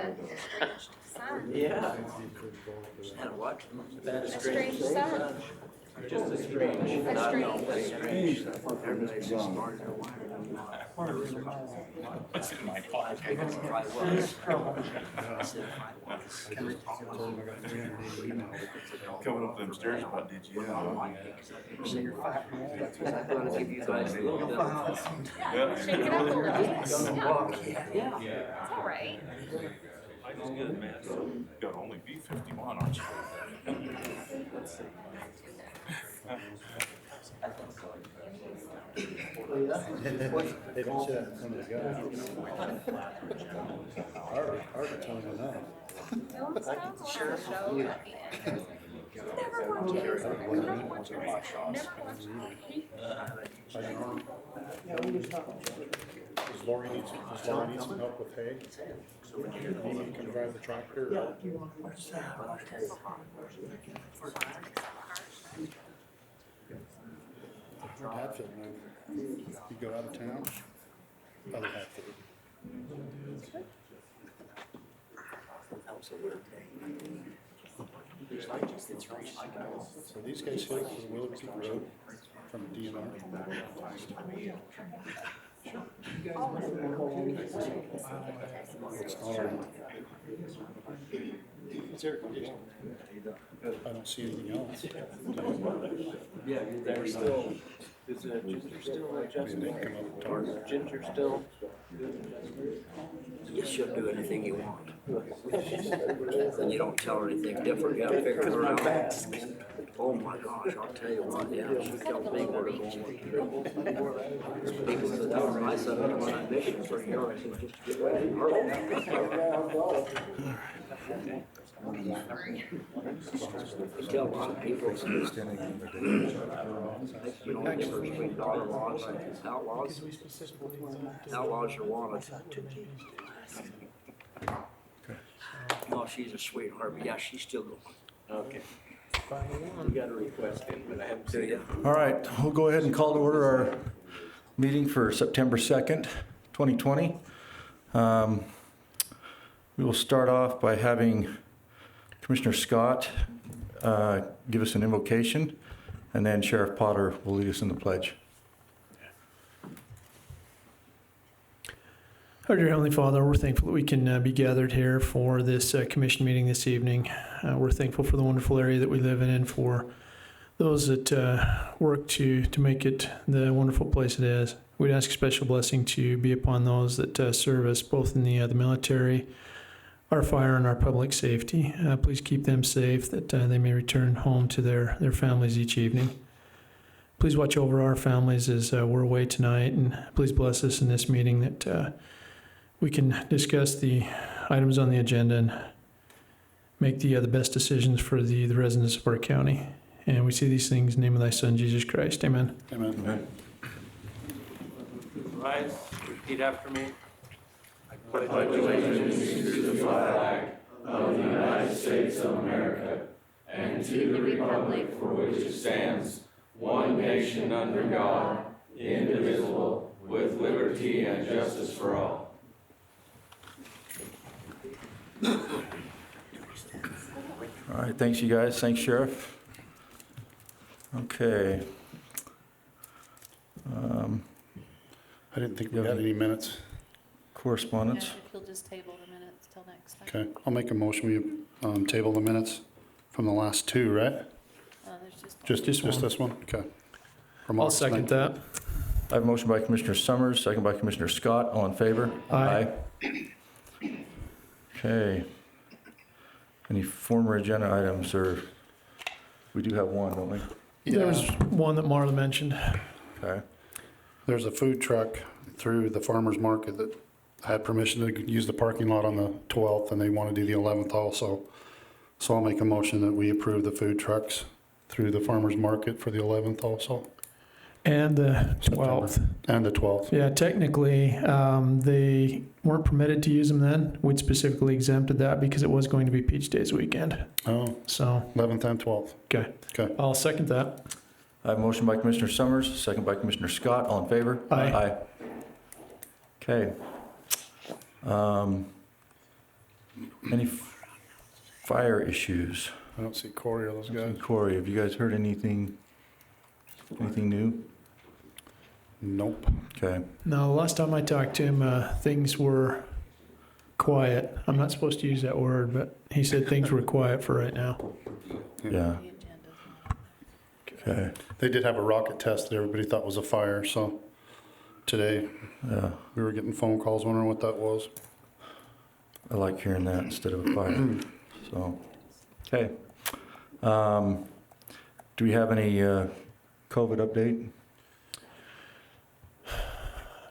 estranged son. Yeah. And what? That A strange son. Just a strange. A strange. Everybody's just smart and wired. What's in my pocket? Coming up them stairs, but did you? I'm gonna give you guys a little bit of. Shake it up a little. Yeah. It's all right. I just get it, man. Got only B-51, aren't you? They don't say that some of the guys. Hard to tell them now. Film stuff on the show at the end. Never watch it. Never watch it. Does Lori need some help with hay? Maybe you can drive the tractor. Hatfield, man. You go out of town, other Hatfield. So these guys hit it for the Willow Peak Road from DNR. It's I don't see anything else. Yeah, they're still, is Ginger still adjusting? Or Ginger still? You should do anything you want. And you don't tell her anything different, you gotta figure her out. Oh my gosh, I'll tell you what, yeah, she tells me where to go. People said, oh, I said, I'm on a mission for a year, I said, just get ready. You tell a lot of people, you know, difference between outlaws and outlaws. Outlaws are wanted. No, she's a sweetheart, but yeah, she's still going. Okay. We got a request in, but I haven't seen it. All right, we'll go ahead and call to order our meeting for September 2nd, 2020. We will start off by having Commissioner Scott give us an invocation, and then Sheriff Potter will lead us in the pledge. Our dear Heavenly Father, we're thankful that we can be gathered here for this commission meeting this evening. We're thankful for the wonderful area that we live in and for those that work to make it the wonderful place it is. We'd ask a special blessing to be upon those that serve us both in the military, our fire, and our public safety. Please keep them safe, that they may return home to their families each evening. Please watch over our families as we're away tonight, and please bless us in this meeting that we can discuss the items on the agenda and make the best decisions for the residents of our county. And we see these things in the name of thy Son, Jesus Christ. Amen. Amen. Amen. Rise, repeat after me. I pledge allegiance to the flag of the United States of America and to the republic for which it stands, one nation under God, indivisible, with liberty and justice for all. All right, thanks you guys. Thanks, Sheriff. Okay. I didn't think we had any minutes. Correspondence. If you'll just table the minutes till next time. Okay, I'll make a motion. We table the minutes from the last two, right? There's just one. Just this one? Okay. From I'll August second 19th. that. I have a motion by Commissioner Summers, second by Commissioner Scott. All in favor? Aye. Okay. Any former agenda items, or we do have one, don't we? There was one that Marla mentioned. Okay. There's a food truck through the farmer's market that had permission to use the parking lot on the 12th, and they want to do the 11th also. So I'll make a motion that we approve the food trucks through the farmer's market for the 11th also. And the 12th. And the 12th. Yeah, technically, they weren't permitted to use them then. We'd specifically exempted that because it was going to be Peach Days weekend. Oh, So, 11th and 12th. okay. Okay. I'll second that. I have a motion by Commissioner Summers, second by Commissioner Scott. All in favor? Aye. Okay. Any fire issues? I don't see Corey or those guys. Corey, have you guys heard anything new? Nope. Okay, No, the last time I talked to him, things were quiet. I'm not supposed to use that word, but he said things were quiet for right now. yeah. Okay, They did have a rocket test that everybody thought was a fire, so today yeah, we were getting phone calls wondering what that was. I like hearing that instead of a fire, so, okay. Do we have any COVID update?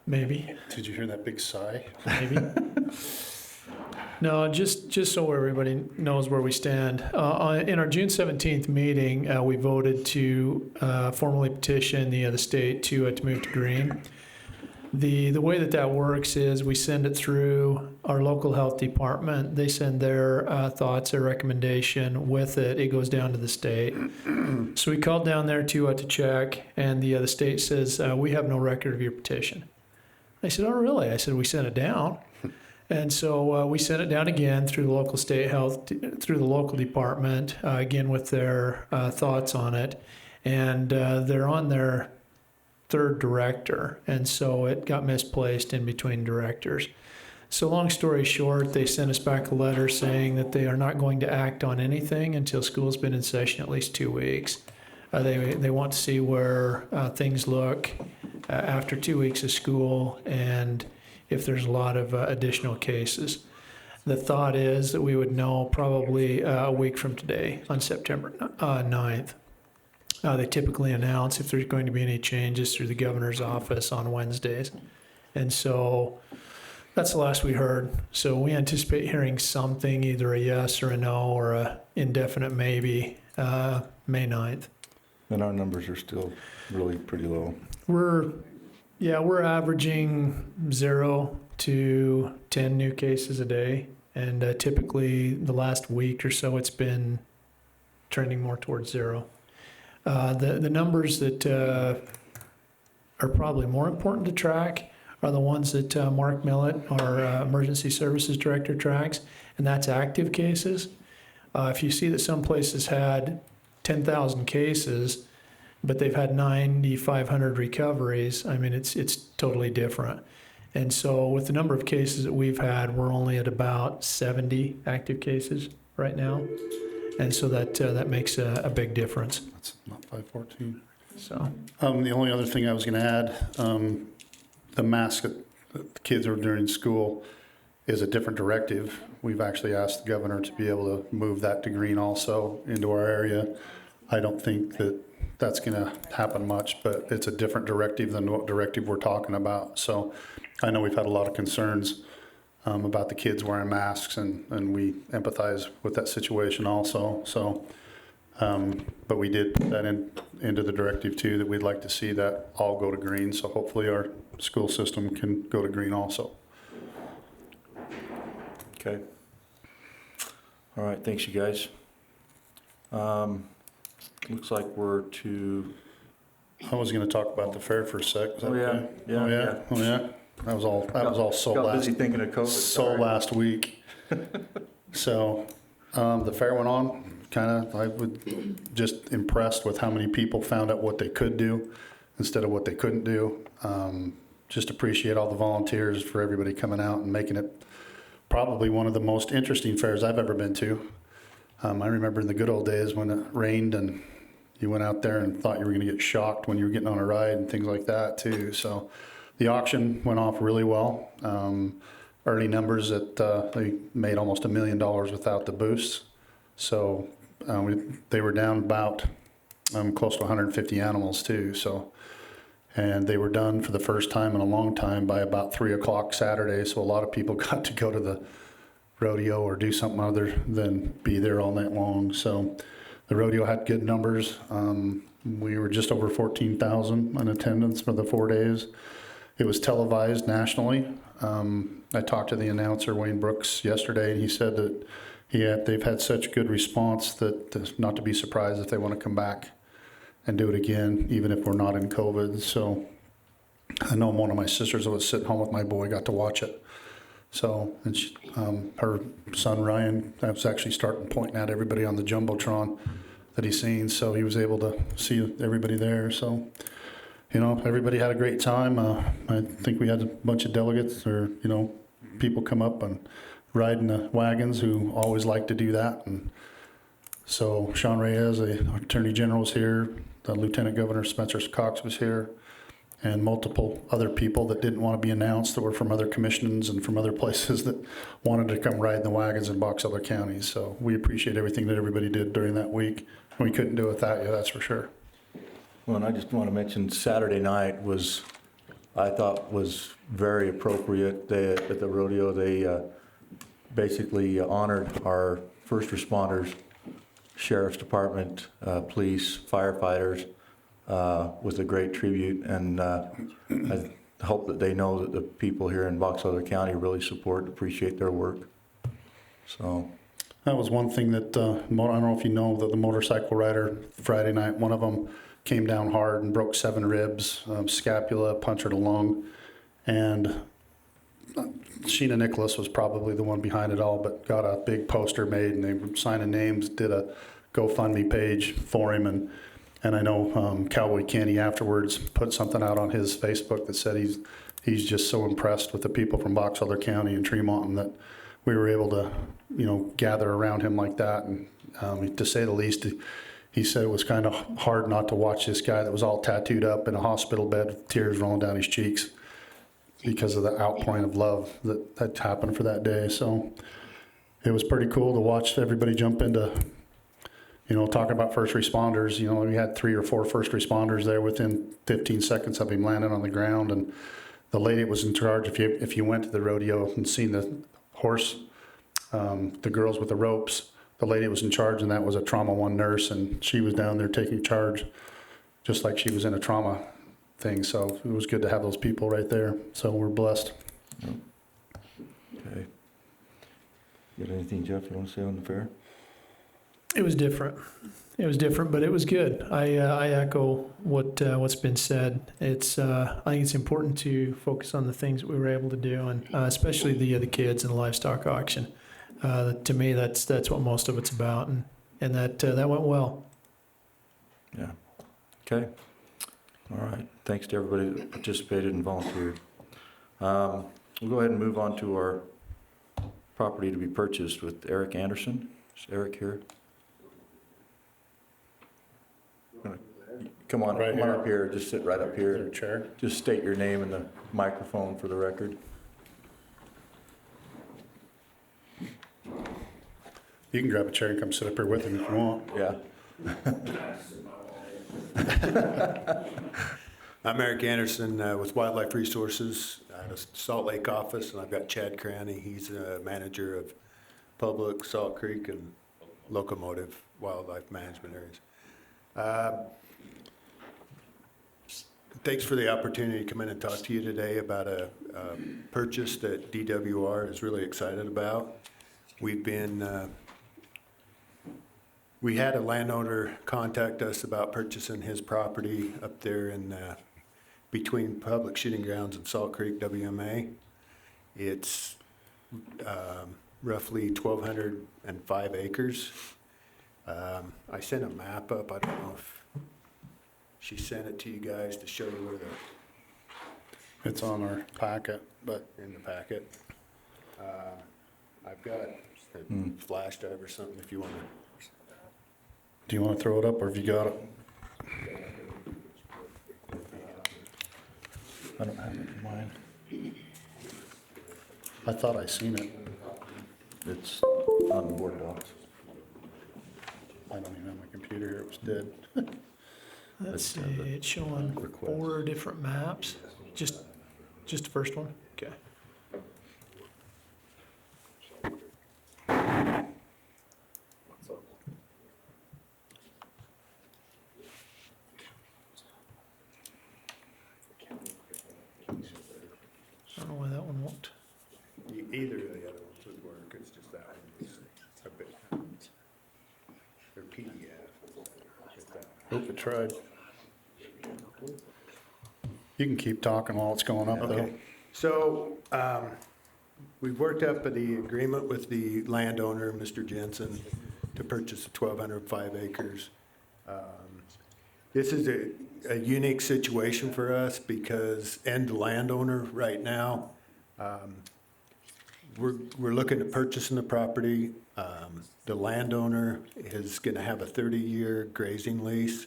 Maybe. Did you hear that big sigh? Maybe. No, just so everybody knows where we stand. In our June 17th meeting, we voted to formally petition the state to move to green. The way that works is we send it through our local health department. They send their thoughts, their recommendation. With it, it goes down to the state. So we called down there to check, and the state says, we have no record of your petition. I said, oh, really? I said, we sent it down. And so we sent it down again through the local state health, through the local department, again with their thoughts on it. And they're on their third director. And so it got misplaced in between directors. So long story short, they sent us back a letter saying that they are not going to act on anything until school's been in session at least 2 weeks. They want to see where things look after 2 weeks of school and if there's a lot of additional cases. The thought is that we would know probably a week from today on September 9th. They typically announce if there's going to be any changes through the governor's office on Wednesdays. And so that's the last we heard. So we anticipate hearing something, either a yes or a no or a indefinite maybe, May 9th. And our numbers are still really pretty low. We're averaging 0 to 10 new cases a day, and typically the last week or so it's been trending more towards 0. The numbers that are probably more important to track are the ones that Mark Millett, our emergency services director, tracks, and that's active cases. If you see that some places had 10,000 cases, but they've had 9,500 recoveries, I mean, it's totally different. And so with the number of cases that we've had, we're only at about 70 active cases right now. And so that makes a big difference. That's not 514. So The only other thing I was going to add, the mask that the kids are during school is a different directive. We've actually asked the governor to be able to move that to green also into our area. I don't think that that's going to happen much, but it's a different directive than what directive we're talking about. So I know we've had a lot of concerns about the kids wearing masks, and we empathize with that situation also. So, but we did put that into the directive too, that we'd like to see that all go to green. So hopefully our school system can go to green also. Okay. All right, thanks, you guys. Looks like we're to... I was going to talk about the fair for a sec. Is that okay? Yeah. Oh yeah. That was all so Got last. busy thinking of COVID. So sorry. last week. So the fair went on. I was just impressed with how many people found out what they could do instead of what they couldn't do. Just appreciate all the volunteers for everybody coming out and making it probably one of the most interesting fairs I've ever been to. I remember in the good old days when it rained and you went out there and thought you were going to get shocked when you were getting on a ride and things like that too. So the auction went off really well. Early numbers that they made almost $1 million without the boosts. So they were down about close to 150 animals too. So, and they were done for the first time in a long time by about 3 o'clock Saturday. So a lot of people got to go to the rodeo or do something other than be there all night long. So the rodeo had good numbers. We were just over 14,000 in attendance for the 4 days. It was televised nationally. I talked to the announcer, Wayne Brooks, yesterday, and he said that they've had such good response that not to be surprised if they want to come back and do it again, even if we're not in COVID. So I know one of my sisters that was sitting home with my boy got to watch it. So, and she, her son Ryan, I was actually starting pointing at everybody on the Jumbotron that he's seen, so he was able to see everybody there. So, you know, everybody had a great time. I think we had a bunch of delegates or, you know, people come up and ride in the wagons who always like to do that. And so Sean Reyes, the Attorney General, was here. The Lieutenant Governor Spencer Cox was here, and multiple other people that didn't want to be announced that were from other commissions and from other places that wanted to come ride in the wagons in Box Elder County. So we appreciate everything that everybody did during that week. We couldn't do it without you, that's for sure. Well, and I just want to mention Saturday night was, I thought was very appropriate. At the rodeo, they basically honored our first responders, sheriff's department, police, firefighters, with a great tribute. And I hope that they know that the people here in Box Elder County really support and appreciate their work. So. That was one thing that, I don't know if you know, that the motorcycle rider Friday night, one of them came down hard and broke 7 ribs, scapula, punctured a lung. And Sheena Nicholas was probably the one behind it all, but got a big poster made and they were signing names, did a GoFundMe page for him. And I know Cowboy Kenny afterwards put something out on his Facebook that said he's just so impressed with the people from Box Elder County and Tremont, and that we were able to, you know, gather around him like that. And to say the least, he said it was kind of hard not to watch this guy that was all tattooed up in a hospital bed with tears rolling down his cheeks because of the outpouring of love that happened for that day. So it was pretty cool to watch everybody jump into, you know, talking about first responders. You know, we had 3 or 4 first responders there within 15 seconds of him landing on the ground. And the lady that was in charge, if you went to the rodeo and seen the horse, the girls with the ropes, the lady that was in charge, and that was a Trauma 1 nurse, and she was down there taking charge just like she was in a trauma thing. So it was good to have those people right there. So we're blessed. Okay. You got anything, Jeff, you want to say on the fair? It was different. It was different, but it was good. I echo what's been said. It's I think it's important to focus on the things that we were able to do, and especially the kids and the livestock auction. To me, that's what most of it's about, and that went well. Yeah. Okay. All right. Thanks to everybody that participated and volunteered. We'll go ahead and move on to our property to be purchased with Eric Anderson. Is Eric here? Come on, Right come on here. up here. Just sit right up Your here. chair. Just state your name in the microphone for the record. You can grab a chair and come sit up here with him if you want. Yeah. I'm Eric Anderson with Wildlife Resources out of Salt Lake office, and I've got Chad Cranny. He's a manager of Public, Salt Creek, and Locomotive Wildlife Management areas. Thanks for the opportunity to come in and talk to you today about a purchase that DWR is really excited about. We had a landowner contact us about purchasing his property up there in between Public Shooting Grounds and Salt Creek WMA. It's roughly 1,205 acres. I sent a map up. I don't know if she sent it to you guys to show you where It's on our packet, but in the packet. I've got a flash drive or something if you want to. do you want to throw it up or have you got it? I don't have it in mine. I thought I seen it. It's on the board docs. I don't even have my computer here. It was dead. Let's see. It's showing 4 different maps. Just the first one. Okay. I don't know why that one won't. Either of the other ones would work. It's just that one. A bit. They're PDF. Hope it tried. You can keep talking while it's going up though. Okay. So, we've worked up the agreement with the landowner, Mr. Jensen, to purchase 1,205 acres. This is a unique situation for us because, and the landowner right now, we're looking at purchasing the property. The landowner is gonna have a 30-year grazing lease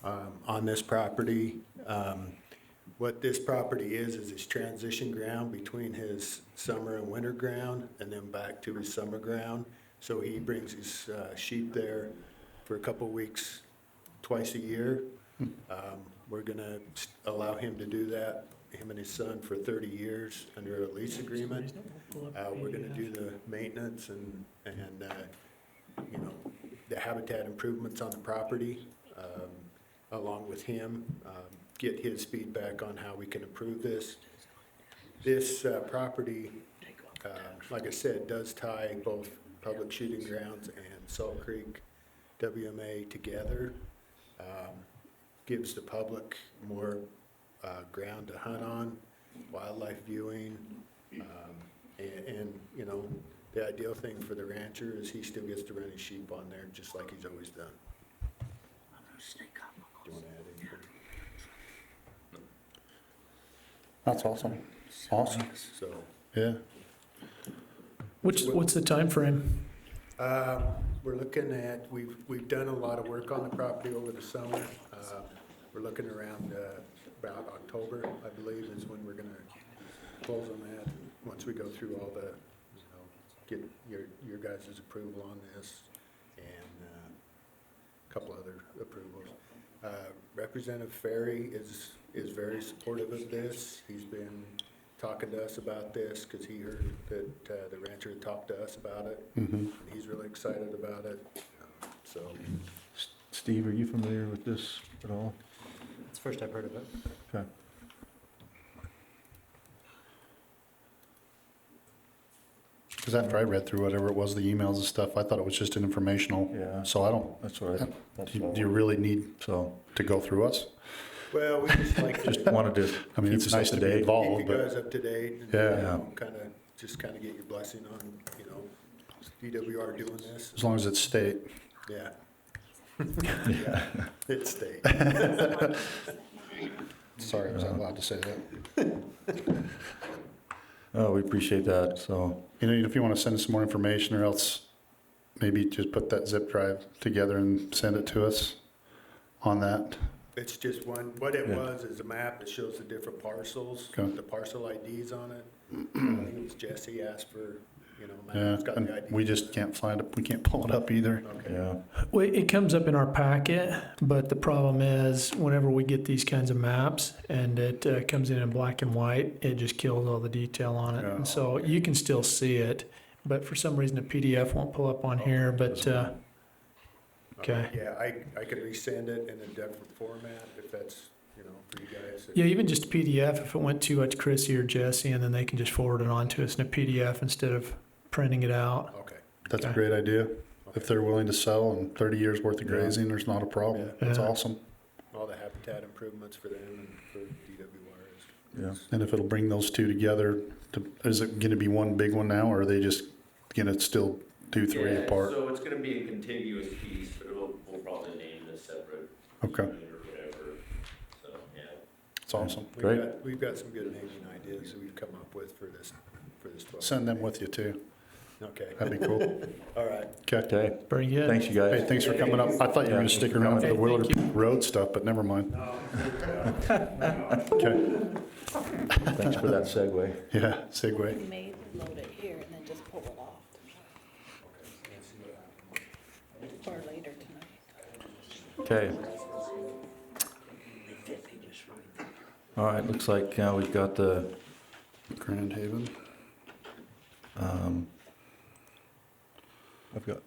on this property. What this property is his transition ground between his summer and winter ground, and then back to his summer ground. So he brings his sheep there for a couple weeks, twice a year. We're gonna allow him to do that, him and his son, for 30 years under a lease agreement. We're gonna do the maintenance and you know, the habitat improvements on the property, along with him, get his feedback on how we can improve this. This property, like I said, does tie both public shooting grounds and Salt Creek WMA together. Gives the public more ground to hunt on, wildlife viewing, and, you know, the ideal thing for the rancher is he still gets to run his sheep on there just like he's always done. Do you want to add anything? That's awesome. Awesome. So, Yeah. What's the time frame? we're looking at, we've done a lot of work on the property over the summer. We're looking around about October, I believe, is when we're gonna close on that. Once we go through all the, you know, get your guys' approval on this and a couple other approvals. Representative Ferry is very supportive of this. He's been talking to us about this because he heard that the rancher had talked to us about it. And he's really excited about it. So, Steve, are you familiar with this at all? It's the first I've heard of it. Okay. Because after I read through whatever it was, the emails and stuff, I thought it was just an informational. Yeah. So I don't, That's what I, do you really need so, to go through us? well, we just like just to wanted to I mean, keep it's us nice up to be date. keep involved, you but guys up to date. And, Yeah. you know, just kind of get your blessing on, you know, DWR doing this. as long as it's state. Yeah. Yeah, it's state. Sorry, was I allowed to say that? Oh, we appreciate that, so, You know, if you want to send us some more information or else maybe just put that zip drive together and send it to us on that. It's just one, what it Yeah. was is a map that shows the different parcels, Okay. the parcel IDs on it. I think it was Jesse asked for, you know, a map. Yeah, It's got and the IDs. we just can't find it, we can't pull it up either. Okay. yeah. Well, it comes up in our packet, but the problem is whenever we get these kinds of maps and it comes in black and white, it just kills all the detail on it. Yeah. And so you can still see it, but for some reason a PDF won't pull up on here, but, okay. Yeah, I could resend it in a different format if that's, you know, for you guys. Yeah, even just a PDF, if it went to Chrissy or Jesse, and then they can just forward it on to us in a PDF instead of printing it out. Okay. That's a Okay. great idea. If they're willing to sell and 30 years worth of grazing, there's not a problem. Yeah. That's Yeah. awesome. All the habitat improvements for them and for DWR Yeah. And if it'll bring those two together, is it gonna be one big one now, or are they just gonna still do three Yeah, apart? So it's gonna be a contiguous piece, but we'll probably name this separate Okay, unit or whatever, so, yeah. it's awesome. is. We've got some good naming ideas that we've come up with for this 12. Send them with you too. Okay. That'd be cool. All right. Okay. Okay, Very good. thanks, you Hey, guys. thanks for coming up. I thought you were gonna stick around for the Hey, Willard thank Road stuff, but never mind. Okay, Thanks for that segue. yeah, segue. You may load it here and then just pull it off. Or later tonight. Okay. All right, looks like now we've got the, Grand Haven. I've got,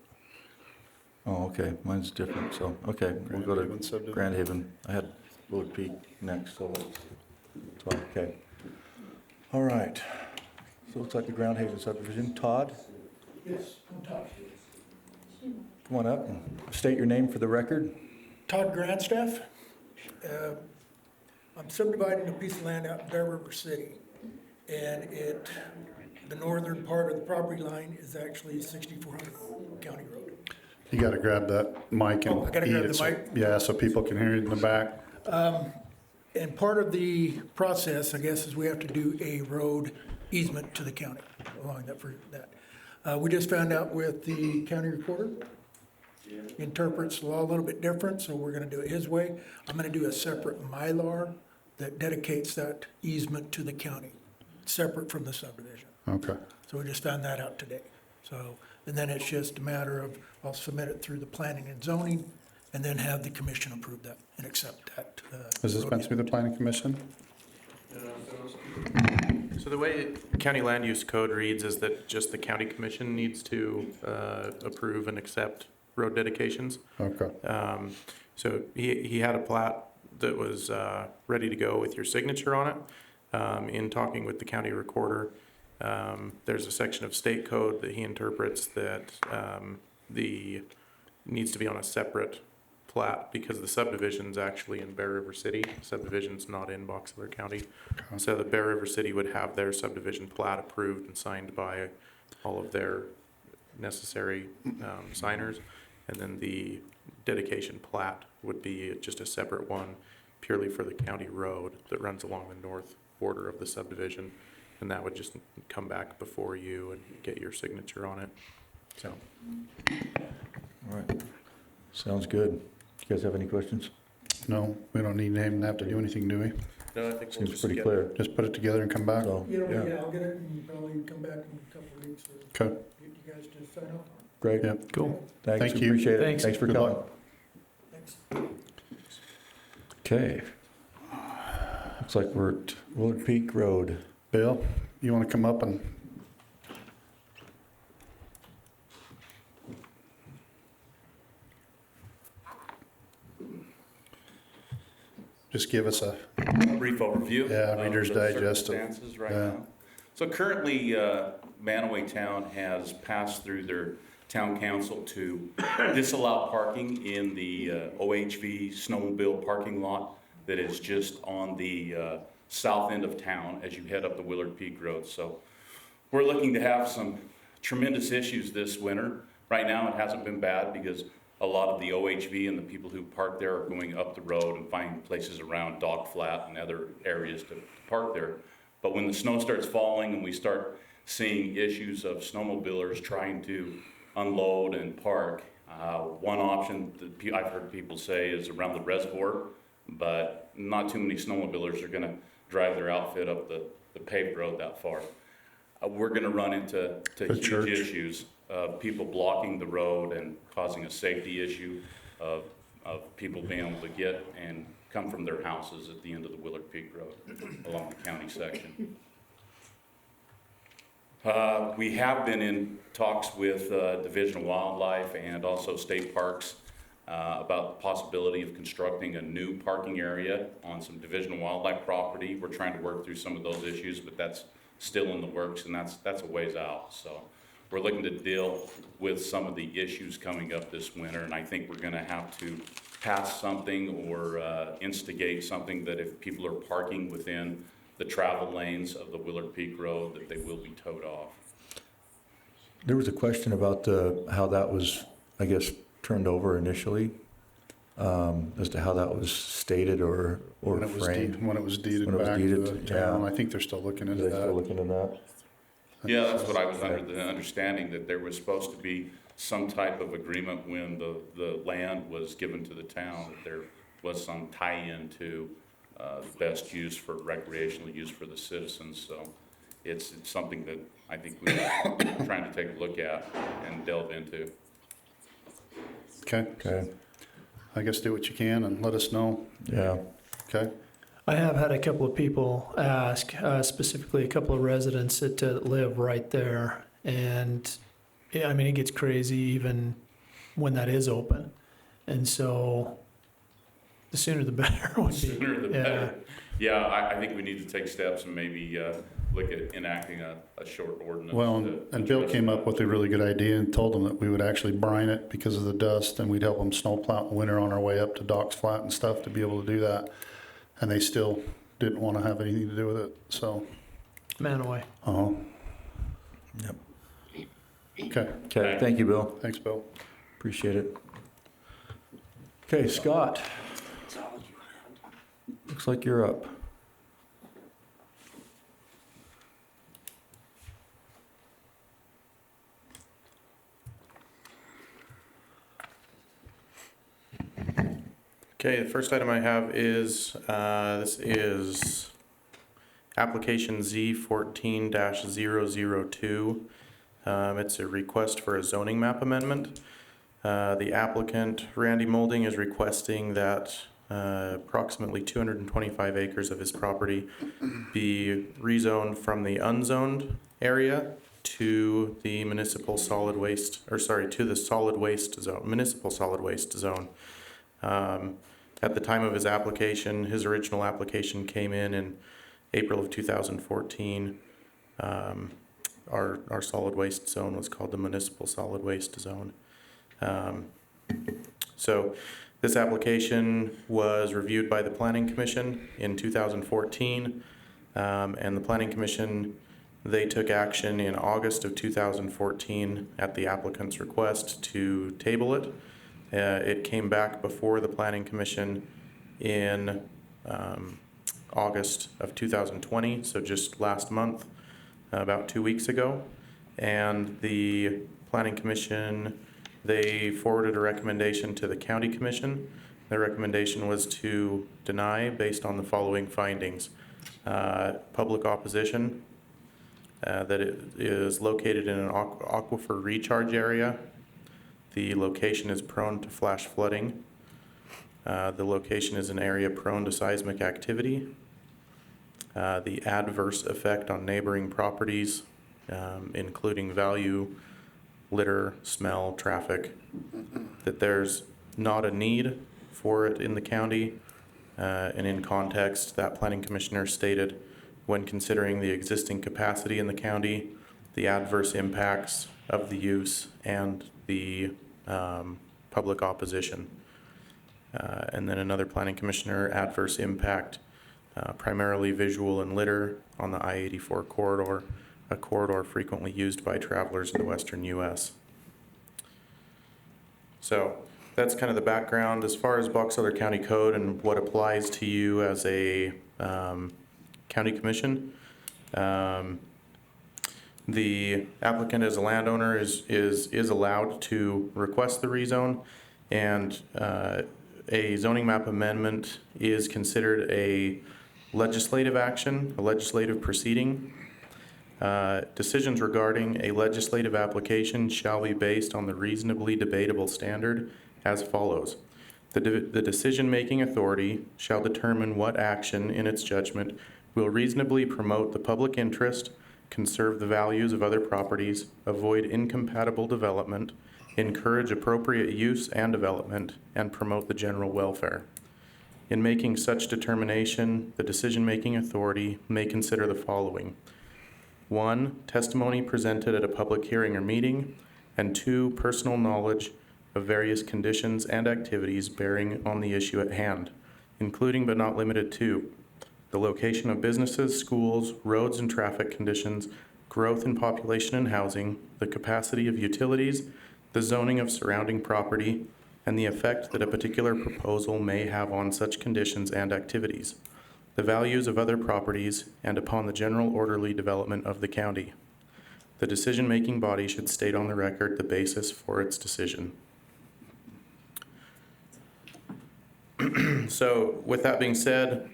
oh, okay, mine's different, so, okay, we'll go Grand to Haven subdivision. Grand Haven. I had Willard Peak next, so let's, okay. All right, so it looks like the Grand Haven subdivision. Todd? Yes, I'm Todd. Come on up and state your name for the record. Todd Grandstaff. I'm subdividing a piece of land out in Bear River City, and it the northern part of the property line is actually 6400 County Road. You gotta grab that mic and Oh, I gotta eat grab it the so- mic? Yeah, so people can hear you in the back. And part of the process, I guess, is we have to do a road easement to the county along that, for that. We just found out with the county recorder, interprets the law a little bit different, so we're gonna do it his way. I'm gonna do a separate Mylar that dedicates that easement to the county, separate from the subdivision. Okay. So we just found that out today. So, and then it's just a matter of, I'll submit it through the planning and zoning, and then have the commission approve that and accept that. Has this road been through the planning commission? So the way county land use code reads is that just the county commission needs to approve and accept road dedications. Okay. So he had a plat that was ready to go with your signature on it. In talking with the county recorder, there's a section of state code that he interprets that needs to be on a separate plat because the subdivision's actually in Bear River City. Subdivision's not in Boxelor County. So the Bear River City would have their subdivision plat approved and signed by all of their necessary signers. And then the dedication plat would be just a separate one purely for the county road that runs along the north border of the subdivision. And that would just come back before you and get your signature on it. So. All right. Sounds good. You guys have any questions? No, we don't need to have to do anything, do we? No, I think we'll Seems just pretty get- clear. Just put it together and come back? So, You know, yeah, yeah, I'll get it and probably come back in a couple of weeks or Okay, get you guys to sign off. great. yeah. Cool. Thanks, Thank you. appreciate it. Thanks. Thanks for Good coming. luck. Thanks. Okay. Looks like we're at Willard Peak Road. Bill, you want to come up and? Just give us a, Brief overview. Yeah, Reader's of the Digest of- circumstances right yeah. now. So currently, Manaway Town has passed through their town council to disallow parking in the OHV snowmobile parking lot that is just on the south end of town as you head up the Willard Peak Road. So we're looking to have some tremendous issues this winter. Right now, it hasn't been bad because a lot of the OHV and the people who park there are going up the road and finding places around Dog Flat and other areas to park there. But when the snow starts falling and we start seeing issues of snowmobilers trying to unload and park, one option that I've heard people say is around the reservoir, but not too many snowmobilers are gonna drive their outfit up the paved road that far. We're gonna run into huge church. issues of people blocking the road and causing a safety issue of people being able to get and come from their houses at the end of the Willard Peak Road along the county section. We have been in talks with Division of Wildlife and also state parks about the possibility of constructing a new parking area on some Division of Wildlife property. We're trying to work through some of those issues, but that's still in the works, and that's a ways out. So we're looking to deal with some of the issues coming up this winter, and I think we're gonna have to pass something or instigate something that if people are parking within the travel lanes of the Willard Peak Road, that they will be towed off. There was a question about how that was, I guess, turned over initially, as to how that was stated or When it was framed. when it was deeded When it was back to deeded, the town. yeah. I think they're still looking Are into they still that. looking into that? Yeah, that's what I was under the understanding, that there was supposed to be some type of agreement when the land was given to the town, that there was some tie-in to the best use for recreational use for the citizens. So it's something that I think we're trying to take a look at and delve into. Okay, Okay, I guess do what you can and let us know. yeah. Okay, I have had a couple of people ask, specifically a couple of residents that live right there. And yeah, I mean, it gets crazy even when that is open. And so the sooner the better would be. Sooner the Yeah. better. Yeah, I think we need to take steps and maybe look at enacting a short ordinance. well, to and Bill address came that. up with a really good idea and told them that we would actually brine it because of the dust, and we'd help them snowplow in the winter on our way up to Docks Flat and stuff to be able to do that. And they still didn't want to have anything to do with it, so, Man away. Yep. Okay, Okay, thank you, Bill. thanks, Bill. Appreciate it. Okay, Scott, looks like you're up. Okay, the first item I have is, this is application Z14-002. It's a request for a zoning map amendment. The applicant, Randy Molding, is requesting that approximately 225 acres of his property be rezoned from the unzoned area to the municipal solid waste, or sorry, to the solid waste zone, municipal solid waste zone. At the time of his application, his original application came in April of 2014. Our solid waste zone was called the municipal solid waste zone. So this application was reviewed by the Planning Commission in 2014, and the Planning Commission, they took action in August of 2014 at the applicant's request to table it. It came back before the Planning Commission in August of 2020, so just last month, about 2 weeks ago. And the Planning Commission, they forwarded a recommendation to the County Commission. The recommendation was to deny based on the following findings. Public opposition, that it is located in an aquifer recharge area. The location is prone to flash flooding. The location is an area prone to seismic activity. The adverse effect on neighboring properties, including value, litter, smell, traffic, that there's not a need for it in the county. And in context, that planning commissioner stated, when considering the existing capacity in the county, the adverse impacts of the use, and the public opposition. And then another planning commissioner, adverse impact, primarily visual and litter on the I-84 corridor, a corridor frequently used by travelers in the western U.S. So that's kind of the background as far as Box Elder County Code and what applies to you as a county commission. The applicant as a landowner is allowed to request the rezone, and a zoning map amendment is considered a legislative action, a legislative proceeding. Decisions regarding a legislative application shall be based on the reasonably debatable standard as follows. The decision-making authority shall determine what action in its judgment will reasonably promote the public interest, conserve the values of other properties, avoid incompatible development, encourage appropriate use and development, and promote the general welfare. In making such determination, the decision-making authority may consider the following. 1, testimony presented at a public hearing or meeting, and 2, personal knowledge of various conditions and activities bearing on the issue at hand, including but not limited to the location of businesses, schools, roads and traffic conditions, growth in population and housing, the capacity of utilities, the zoning of surrounding property, and the effect that a particular proposal may have on such conditions and activities, the values of other properties, and upon the general orderly development of the county. The decision-making body should state on the record the basis for its decision. So with that being said,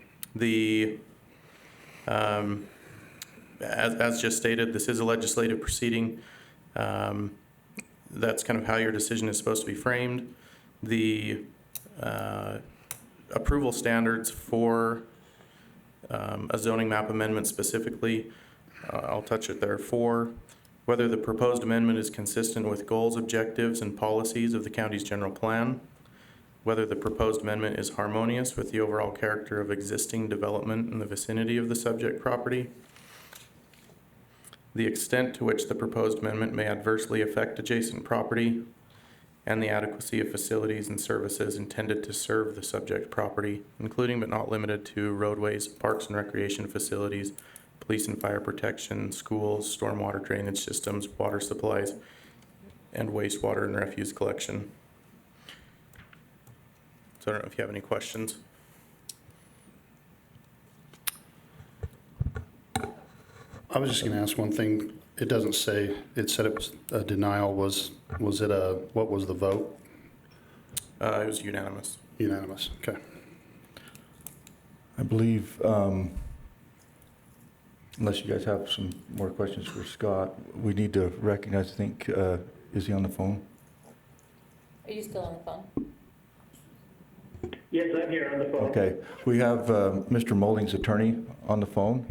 as just stated, this is a legislative proceeding. That's kind of how your decision is supposed to be framed. The approval standards for a zoning map amendment specifically, I'll touch it there. 4, whether the proposed amendment is consistent with goals, objectives, and policies of the county's general plan. Whether the proposed amendment is harmonious with the overall character of existing development in the vicinity of the subject property. The extent to which the proposed amendment may adversely affect adjacent property, and the adequacy of facilities and services intended to serve the subject property, including but not limited to roadways, parks and recreation facilities, police and fire protection, schools, stormwater drainage systems, water supplies, and wastewater and refuse collection. So I don't know if you have any questions. I was just going to ask one thing. It doesn't say, it said it was a denial. Was it what was the vote? It was unanimous. Unanimous, okay. I believe, unless you guys have some more questions for Scott, we need to recognize, I think, is he on the phone? Are you still on the phone? Yes, I'm here on the phone. Okay, we have Mr. Molding's attorney on the phone.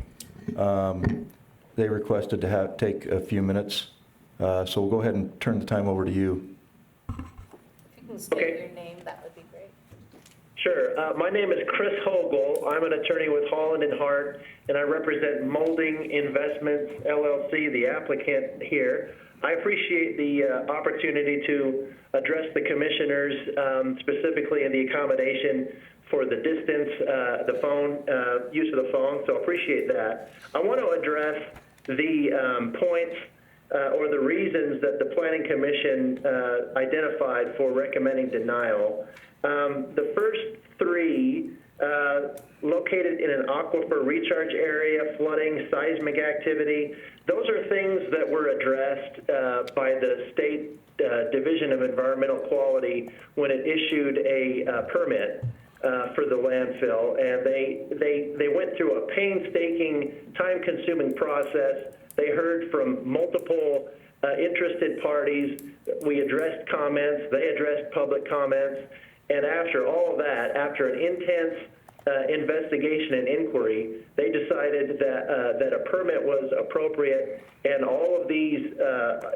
They requested to take a few minutes, so we'll go ahead and turn the time over to you. If you can state your name, that would be great. Sure. My name is Chris Hogel. I'm an attorney with Holland and Hart, and I represent Molding Investments LLC, the applicant here. I appreciate the opportunity to address the commissioners, specifically in the accommodation for the distance, the phone, use of the phone, so appreciate that. I want to address the points or the reasons that the Planning Commission identified for recommending denial. The first three, located in an aquifer recharge area, flooding, seismic activity, those are things that were addressed by the State Division of Environmental Quality when it issued a permit for the landfill, and they went through a painstaking, time-consuming process. They heard from multiple interested parties. We addressed comments. They addressed public comments. And after all of that, after an intense investigation and inquiry, they decided that a permit was appropriate, and all of these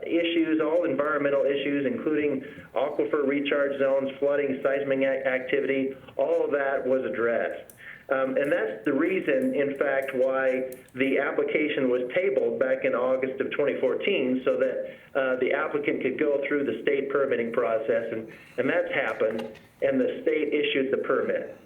issues, all environmental issues, including aquifer recharge zones, flooding, seismic activity, all of that was addressed. And that's the reason, in fact, why the application was tabled back in August of 2014, so that the applicant could go through the state permitting process, and that's happened, and the state issued the permit.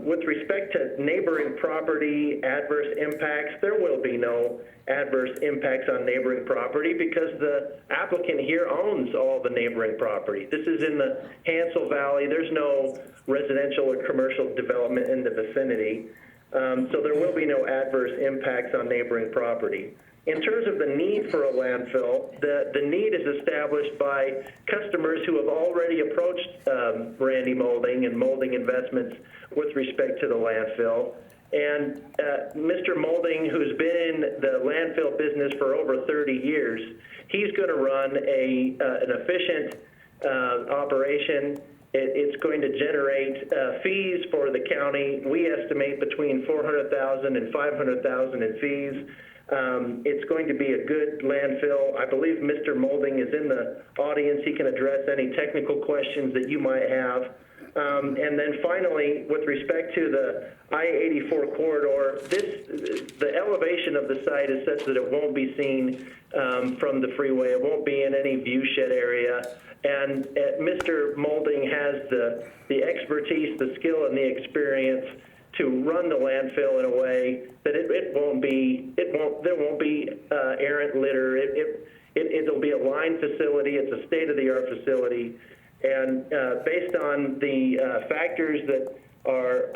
With respect to neighboring property adverse impacts, there will be no adverse impacts on neighboring property because the applicant here owns all the neighboring property. This is in the Hansel Valley. There's no residential or commercial development in the vicinity, so there will be no adverse impacts on neighboring property. In terms of the need for a landfill, the need is established by customers who have already approached Randy Molding and Molding Investments with respect to the landfill. And Mr. Molding, who's been in the landfill business for over 30 years, he's going to run an efficient operation. It's going to generate fees for the county. We estimate between $400,000 and $500,000 in fees. It's going to be a good landfill. I believe Mr. Molding is in the audience. He can address any technical questions that you might have. And then finally, with respect to the I-84 corridor, the elevation of the site is such that it won't be seen from the freeway. It won't be in any view shed area. And Mr. Molding has the expertise, the skill, and the experience to run the landfill in a way that there won't be errant litter. It'll be a line facility. It's a state-of-the-art facility. And based on the factors that are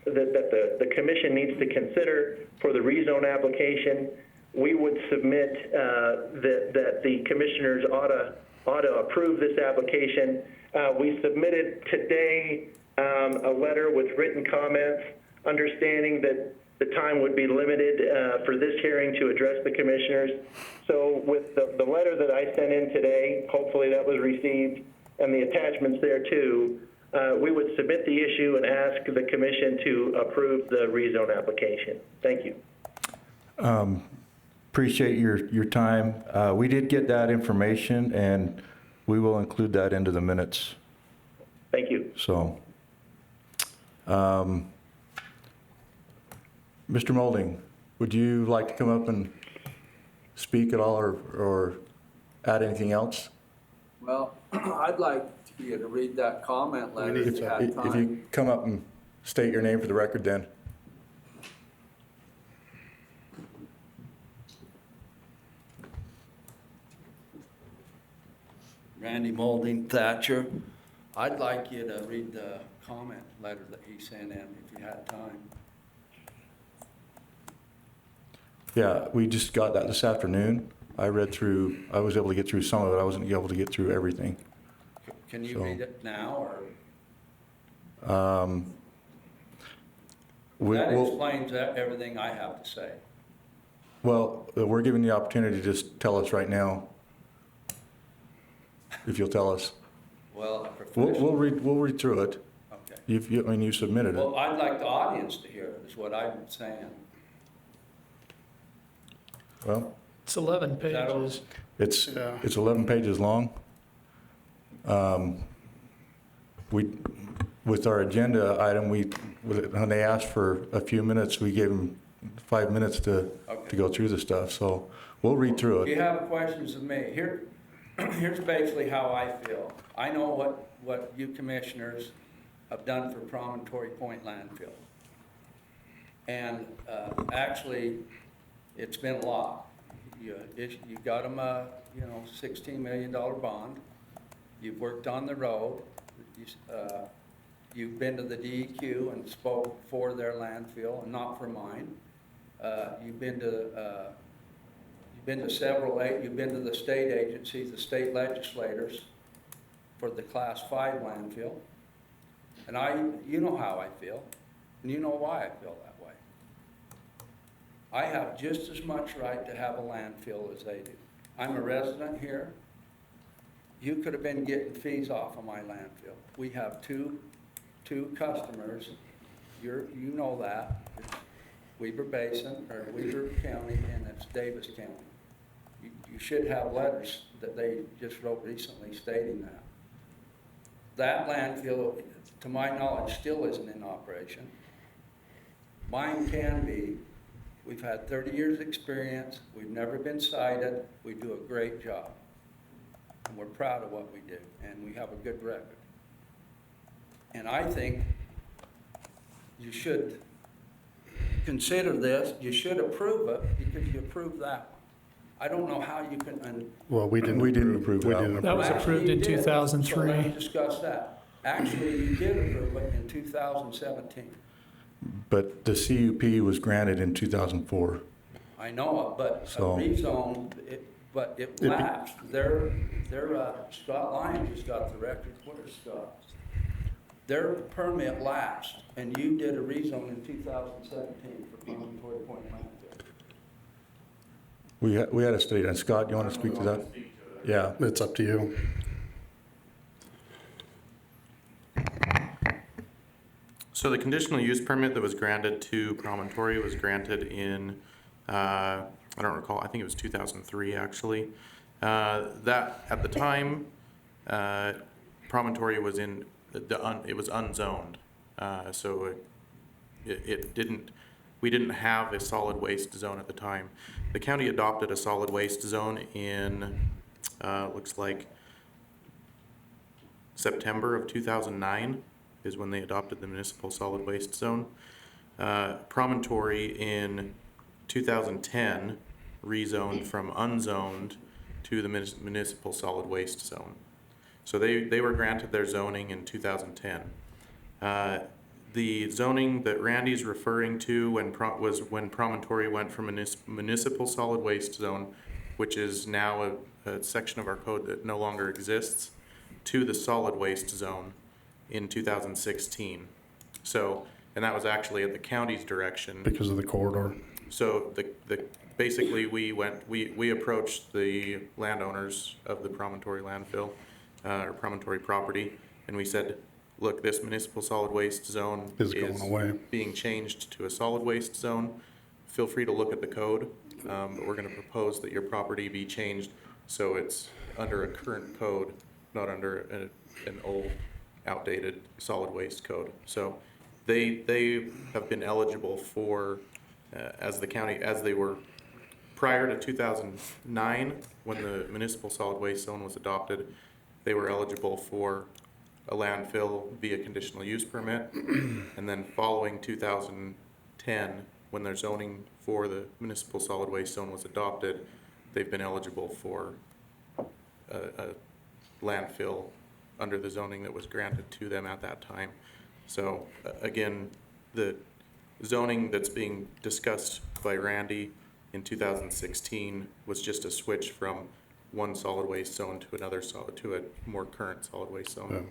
that the commission needs to consider for the rezone application, we would submit that the commissioners ought to approve this application. We submitted today a letter with written comments, understanding that the time would be limited for this hearing to address the commissioners. So with the letter that I sent in today, hopefully that was received, and the attachments there too, we would submit the issue and ask the commission to approve the rezone application. Thank you. Appreciate your time. We did get that information, and we will include that into the minutes. Thank you. So, Mr. Molding, would you like to come up and speak at all, or add anything else? Well, I'd like you to read that comment letter if you have time. If you come up and state your name for the record, then. Randy Molding, Thatcher. I'd like you to read the comment letter that he sent in if you had time. Yeah, we just got that this afternoon. I was able to get through some of it. I wasn't able to get through everything. Can you So- read it now, or? That We'll, explains everything I have to say. well, we're given the opportunity to just tell us right now, if you'll tell us. Well, We'll read through it. Okay. You submitted it. Well, I'd like the audience to hear it, is what I'm saying. Well, It's 11 that all? pages. it's, Yeah. it's 11 pages long. With our agenda item, when they asked for a few minutes, we gave them 5 minutes to go through the stuff, so we'll read through If you it. have questions of me, here's basically how I feel. I know what you commissioners have done for Promontory Point landfill. And actually, it's been a lot. You got them a, $16 million bond. You've worked on the road. You've been to the DEQ and spoke for their landfill and not for mine. You've been to several, you've been to the state agencies, the state legislators for the Class 5 landfill. And you know how I feel, and you know why I feel that way. I have just as much right to have a landfill as they do. I'm a resident here. You could have been getting fees off of my landfill. We have two customers. You know that. It's Weber Basin, or Weber County, and it's Davis County. You should have letters that they just wrote recently stating that. That landfill, to my knowledge, still isn't in operation. Mine can be. We've had 30 years' experience. We've never been cited. We do a great job. And we're proud of what we do, and we have a good record. And I think you should consider this. You should approve it because you approved that one. I don't know how you can. Well, we didn't approve that one. That was approved in Actually, you did. 2003. So let's discuss that. Actually, you did approve it in 2017. But the CUP was granted in 2004. I know it, but So- a rezone, it lapsed. Scott Lyons just got the record. Where's Scott? Their permit lapsed, and you did a rezone in 2017 for Promontory Point landfill. We had a study done. Scott, you want to speak to that? Yeah. It's up to you. So the conditional use permit that was granted to Promontory was granted in, I don't recall, I think it was 2003 actually. That, at the time, Promontory was in, it was unzoned. So we didn't have a solid waste zone at the time. The county adopted a solid waste zone in, looks like September of 2009 is when they adopted the municipal solid waste zone. Promontory in 2010 rezoned from unzoned to the municipal solid waste zone. So they were granted their zoning in 2010. The zoning that Randy's referring to was when Promontory went from municipal solid waste zone, which is now a section of our code that no longer exists, to the solid waste zone in 2016. So, and that was actually at the county's direction. Because of the corridor. So basically we approached the landowners of the Promontory landfill, or Promontory property, and we said, look, this municipal solid waste zone Is going away. being changed to a solid waste zone. Feel free to look at the code, but we're gonna propose that your property be changed so it's under a current code, not under an old, outdated solid waste code. So they have been eligible for, as the county, as they were prior to 2009, when the municipal solid waste zone was adopted, they were eligible for a landfill via conditional use permit. And then following 2010, when their zoning for the municipal solid waste zone was adopted, they've been eligible for a landfill under the zoning that was granted to them at that time. So again, the zoning that's being discussed by Randy in 2016 was just a switch from one solid waste zone to another to a more current solid waste zone.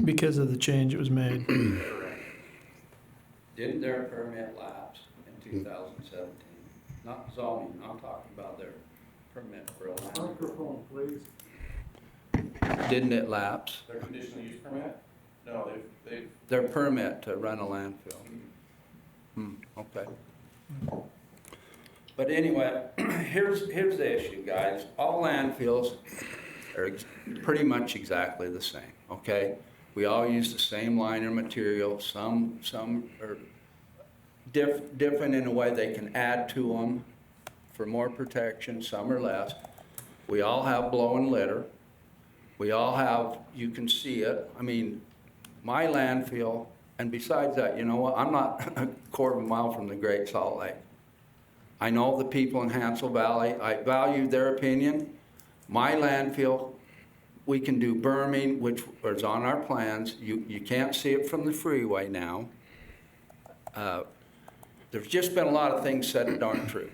Because of the change that was made. Didn't their permit lapse in 2017? Not zoning, I'm talking about their permit for a landfill. Microphone, please. Didn't it lapse? Their conditional use permit? No, they've Their permit to run a landfill? Okay. But anyway, here's the issue, guys. All landfills are pretty much exactly the same, okay? We all use the same liner material. Some are different in a way they can add to them for more protection, some are less. We all have blow and litter. We all have, you can see it. I mean, my landfill, and besides that, you know what? I'm not a quarter of a mile from the Great Salt Lake. I know the people in Hansel Valley. I value their opinion. My landfill, we can do berming, which is on our plans. You can't see it from the freeway now. There's just been a lot of things said that aren't true.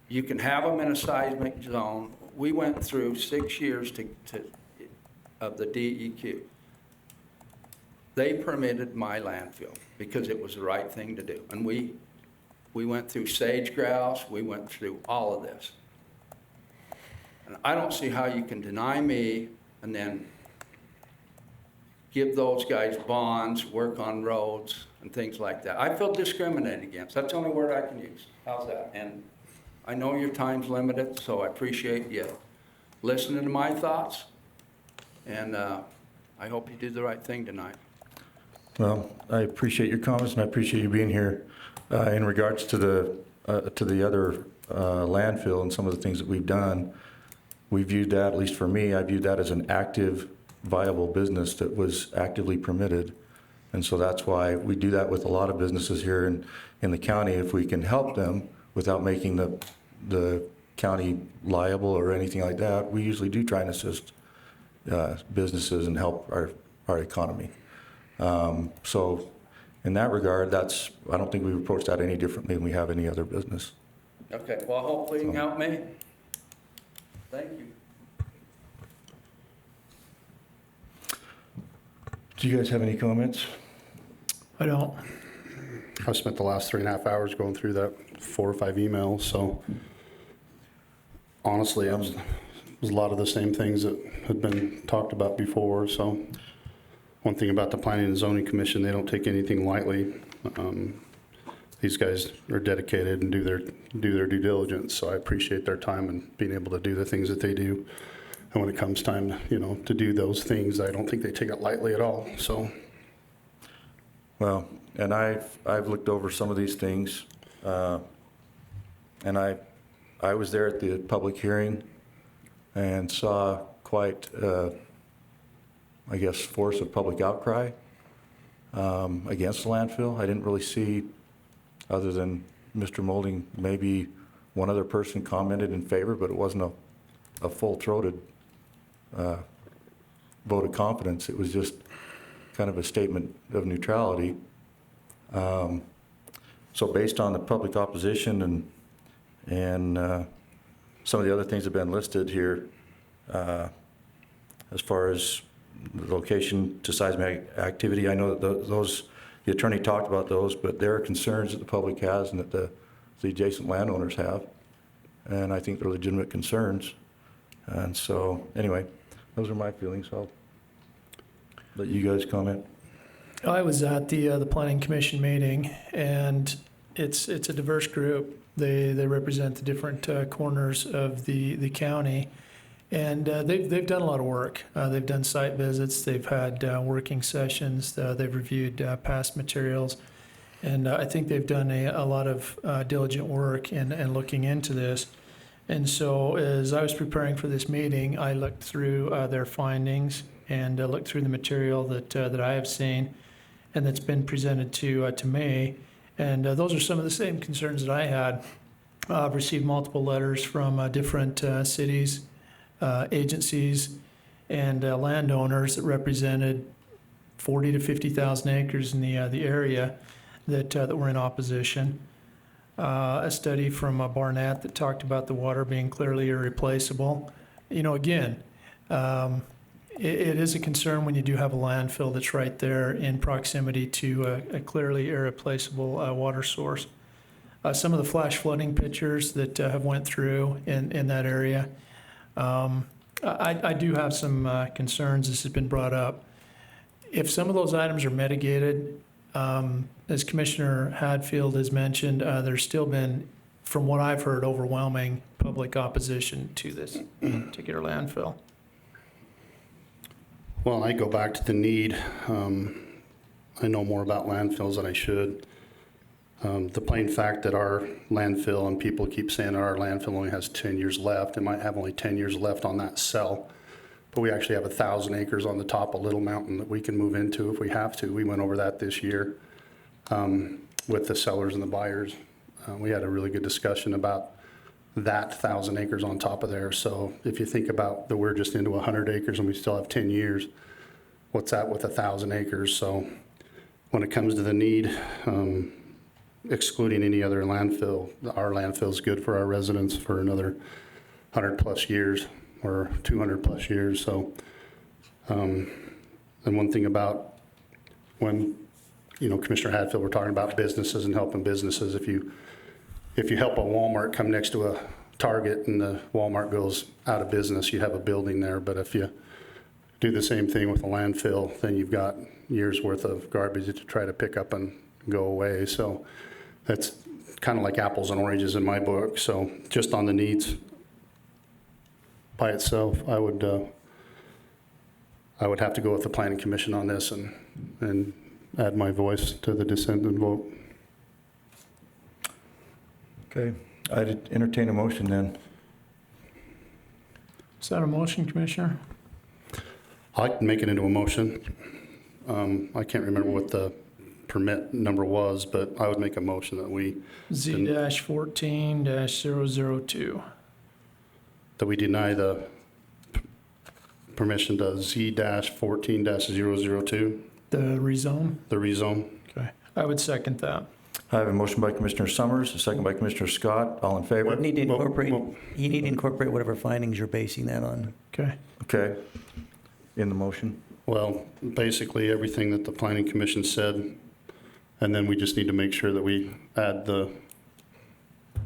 You can have them in a seismic zone. We went through 6 years of the DEQ. They permitted my landfill because it was the right thing to do. And we went through sage grouse, we went through all of this. And I don't see how you can deny me and then give those guys bonds, work on roads and things like that. I feel discriminated against. That's the only word I can use. How's that? And I know your time's limited, so I appreciate you listening to my thoughts. And I hope you do the right thing tonight. Well, I appreciate your comments, and I appreciate you being here. In regards to the other landfill and some of the things that we've done, we viewed that, at least for me, I viewed that as an active, viable business that was actively permitted. And so that's why we do that with a lot of businesses here in the county. If we can help them without making the county liable or anything like that, we usually do try and assist businesses and help our economy. So in that regard, I don't think we've approached that any differently than we have any other business. Okay, well, hopefully you can help me. Thank you. Do you guys have any comments? I don't. I spent the last 3.5 hours going through that 4 or 5 emails, so honestly, it was a lot of the same things that had been talked about before. So one thing about the Planning and Zoning Commission, they don't take anything lightly. These guys are dedicated and do their due diligence, so I appreciate their time and being able to do the things that they do. And when it comes time, to do those things, I don't think they take it lightly at all. So, well, and I've looked over some of these things, and I was there at the public hearing and saw quite, I guess, force of public outcry against the landfill. I didn't really see, other than Mr. Molding, maybe one other person commented in favor, but it wasn't a full-throated vote of confidence. It was just kind of a statement of neutrality. So based on the public opposition and some of the other things that have been listed here, as far as the location to seismic activity, I know that the attorney talked about those, but there are concerns that the public has and that the adjacent landowners have, and I think they're legitimate concerns. And so, anyway, those are my feelings. I'll let you guys comment. I was at the Planning Commission meeting, and it's a diverse group. They represent the different corners of the county, and they've done a lot of work. They've done site visits. They've had working sessions. They've reviewed past materials, and I think they've done a lot of diligent work in looking into this. And so, as I was preparing for this meeting, I looked through their findings and looked through the material that I have seen and that's been presented to me. And those are some of the same concerns that I had. I've received multiple letters from different cities agencies and landowners that represented 40 to 50,000 acres in the area that were in opposition. A study from Barnett that talked about the water being clearly irreplaceable. You know, again, it is a concern when you do have a landfill that's right there in proximity to a clearly irreplaceable water source. Some of the flash flooding pictures that have went through in that area, I do have some concerns. This has been brought up. If some of those items are mitigated, as Commissioner Hadfield has mentioned, there's still been, from what I've heard, overwhelming public opposition to this particular landfill. Well, I go back to the need. I know more about landfills than I should. The plain fact that our landfill, and people keep saying our landfill only has 10 years left, it might have only 10 years left on that cell, but we actually have 1,000 acres on the top of Little Mountain that we can move into if we have to. We went over that this year with the sellers and the buyers. We had a really good discussion about that 1,000 acres on top of there. So if you think about that, we're just into 100 acres and we still have 10 years. What's that with 1,000 acres? So when it comes to the need, excluding any other landfill, our landfill is good for our residents for another 100 plus years or 200 plus years. So, and one thing about when, you know, Commissioner Hadfield, we're talking about businesses and helping businesses. If you help a Walmart come next to a Target and the Walmart goes out of business, you have a building there. But if you do the same thing with a landfill, then you've got years worth of garbage to try to pick up and go away. So that's kind of like apples and oranges in my book. So just on the needs by itself, I would have to go with the Planning Commission on this and add my voice to the dissent and vote. Okay, I'd entertain a motion then. Is that a motion, Commissioner? I can make it into a motion. I can't remember what the permit number was, but I would make a motion that we Z-14-002. that we deny the permission to Z-14-002, The rezone? the rezone. Okay. I would second that. I have a motion by Commissioner Summers, a second by Commissioner Scott. All in favor? You need to incorporate, well- you need to incorporate whatever findings you're basing that on. Okay. Okay. In the motion? Well, basically everything that the Planning Commission said, and then we just need to make sure that we add the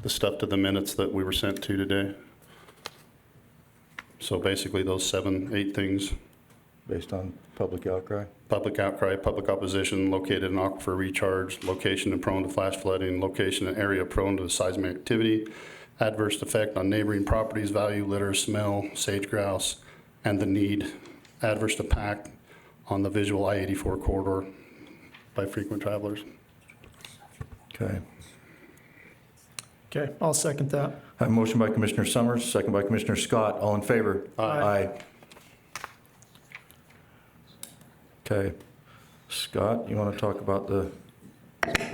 stuff to the minutes that we were sent to today. So basically those 7, 8 things: Based on public outcry? public outcry, public opposition, located in aquifer recharge, location and prone to flash flooding, location and area prone to seismic activity, adverse effect on neighboring properties, value, litter, smell, sage grouse, and the need, adverse impact on the visual I-84 corridor by frequent travelers. Okay. Okay, I'll second that. I have a motion by Commissioner Summers, second by Commissioner Scott. All in favor? Aye. Okay. Scott, you want to talk about the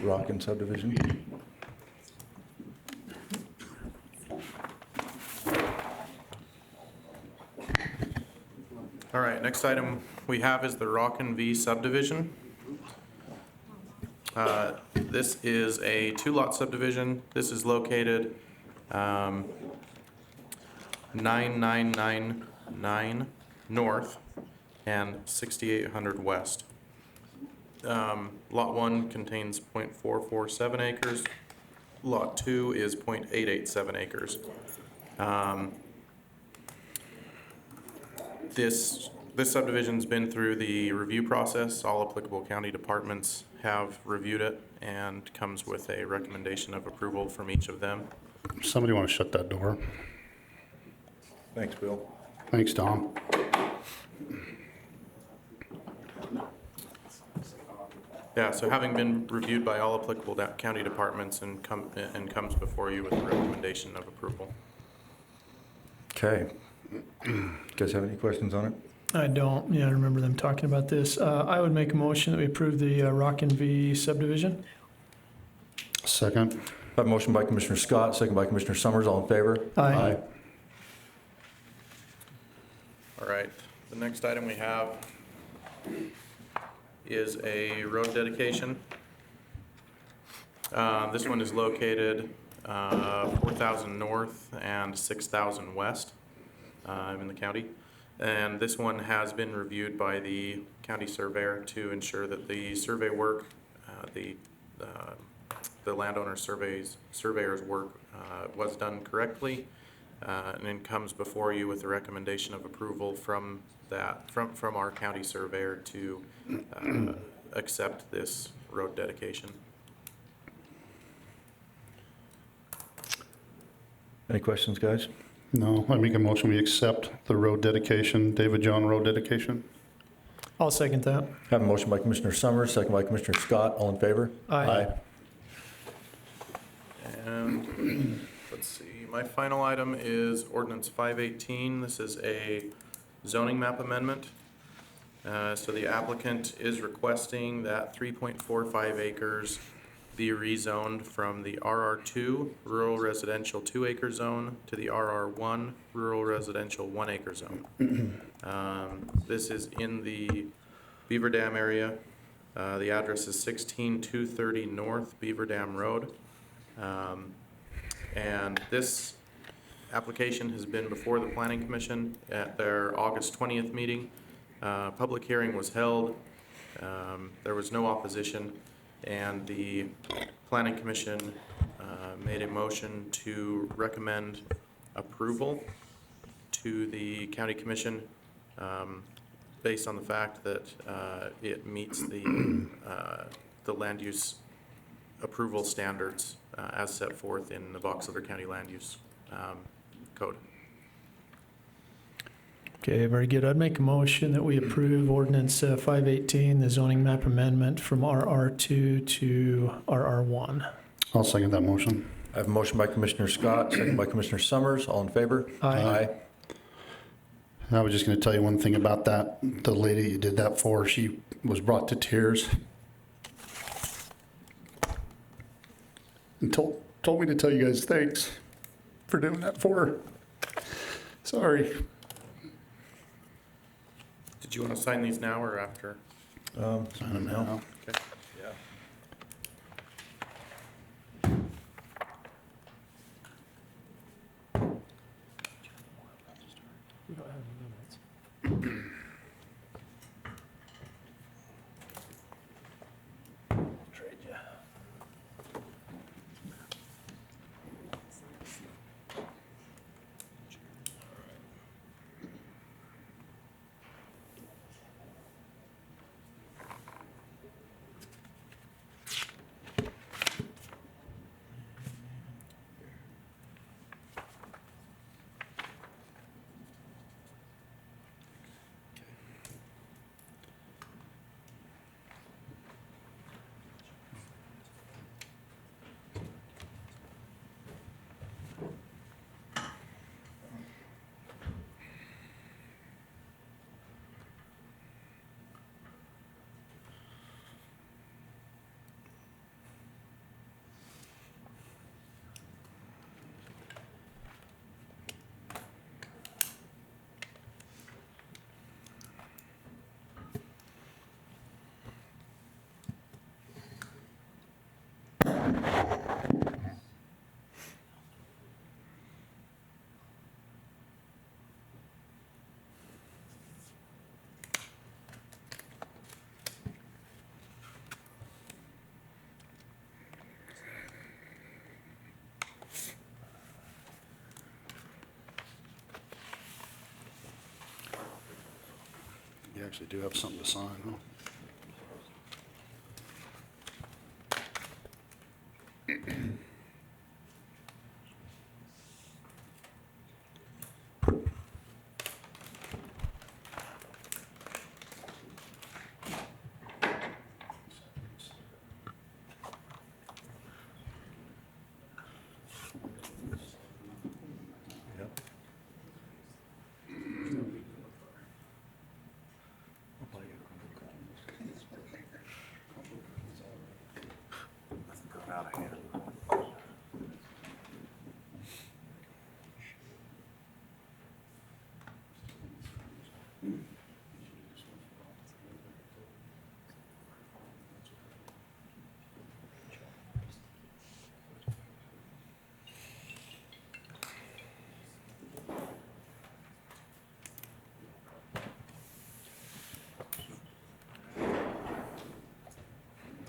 Rockin subdivision? All right, next item we have is the Rockin V subdivision. This is a 2-lot subdivision. This is located 9999 north and 6800 west. Lot 1 contains 0.447 acres. Lot 2 is 0.887 acres. This subdivision's been through the review process. All applicable county departments have reviewed it and comes with a recommendation of approval from each of them. Somebody want to shut that door? Thanks, Bill. Thanks, Tom. Yeah, so having been reviewed by all applicable county departments and comes before you with a recommendation of approval. Okay. You guys have any questions on it? I don't. Yeah, I remember them talking about this. I would make a motion that we approve the Rockin V subdivision. Second. I have a motion by Commissioner Scott, second by Commissioner Summers. All in favor? Aye. All right, the next item we have is a road dedication. This one is located 4,000 north and 6,000 west in the county. And this one has been reviewed by the county surveyor to ensure that the survey work, the landowner surveyor's work was done correctly, and then comes before you with a recommendation of approval from our county surveyor to accept this road dedication. Any questions, guys? No, I make a motion, we accept the road dedication, David John road dedication. I'll second that. Have a motion by Commissioner Summers, second by Commissioner Scott. All in favor? Aye. And let's see, my final item is ordinance 518. This is a zoning map amendment. So the applicant is requesting that 3.45 acres be rezoned from the RR2 Rural Residential 2-acre zone to the RR1 Rural Residential 1-acre zone. This is in the Beaver Dam area. The address is 16230 North Beaver Dam Road. And this application has been before the Planning Commission at their August 20th meeting. Public hearing was held. There was no opposition, and the Planning Commission made a motion to recommend approval to the County Commission based on the fact that it meets the land use approval standards as set forth in the Box Elder County Land Use Code. Okay, very good. I'd make a motion that we approve ordinance 518, the zoning map amendment from RR2 to RR1. I'll second that motion. I have a motion by Commissioner Scott, second by Commissioner Summers. All in favor? Aye. And I was just gonna tell you one thing about that. The lady you did that for, she was brought to tears. And told me to tell you guys thanks for doing that for her. Sorry. Did you want to sign these now or after? Sign them now. Okay. You actually do have something to sign, huh?